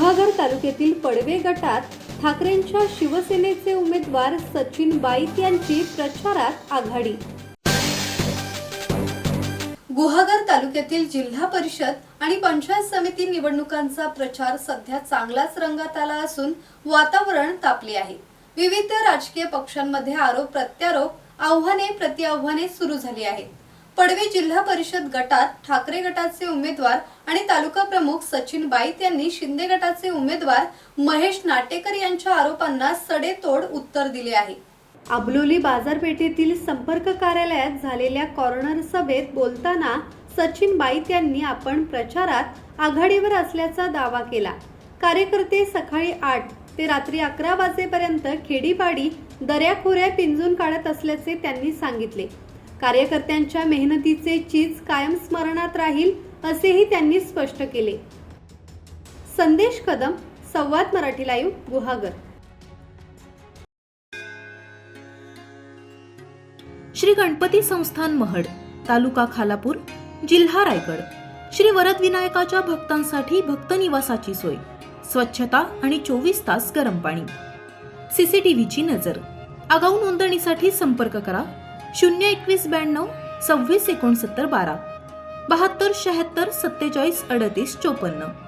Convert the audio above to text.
गुहागर तालुक्यातील पडवे गटात ठाकरेंच्या शिवसेनेचे उमेदवार सचिन बाईत यांची प्रचारात आघाडी। गुहागर तालुक्यातील जिल्हा परिषद आणि पंचायत समिती निवडणुकांचा प्रचार सध्या चांगलाच रंगात आला असून वातावरण तापले आहे। विविध राजकीय पक्षांमध्ये आरोप प्रत्यारोप, आव्हाने प्रतिआव्हाने सुरू झाली आहेत। पडवे जिल्हा परिषद गटात ठाकरे गटाचे उमेदवार आणि तालुका प्रमुख सचिन बाईत यांनी शिंदे गटाचे उमेदवार महेश नाटेकर यांच्या आरोपांना सडेतोड उत्तर दिले आहे। आबलोली बाजारपेठेतील संपर्क कार्यालयात झालेल्या कॉर्नर सभेत बोलताना सचिन बाईत यांनी आपण प्रचारात आघाडीवर असल्याचा दावा केला। कार्यकर्ते सकाळी 8 ते रात्री 11 वाजेपर्यंत खेडीपाडी दऱ्याखोऱ्या पिंजून काढत असल्याचे त्यांनी सांगितले। कार्यकर्त्यांच्या मेहनतीचे चीज कायम स्मरणात राहील असेही त्यांनी स्पष्ट केले। संदेश कदम, संवाद मराठी लाईव्ह, गुहागर। श्री गणपती संस्थान महड, तालुका खालापूर, जिल्हा रायगड। श्री वरद विनायकाच्या भक्तांसाठी भक्त निवासाची सोय, स्वच्छता आणि 24 तास गरम पाणी, सीसीटीव्हीची नजर। आगाऊ नोंदणीसाठी संपर्क करा 02192 26 69 12 72 76 47 38 54।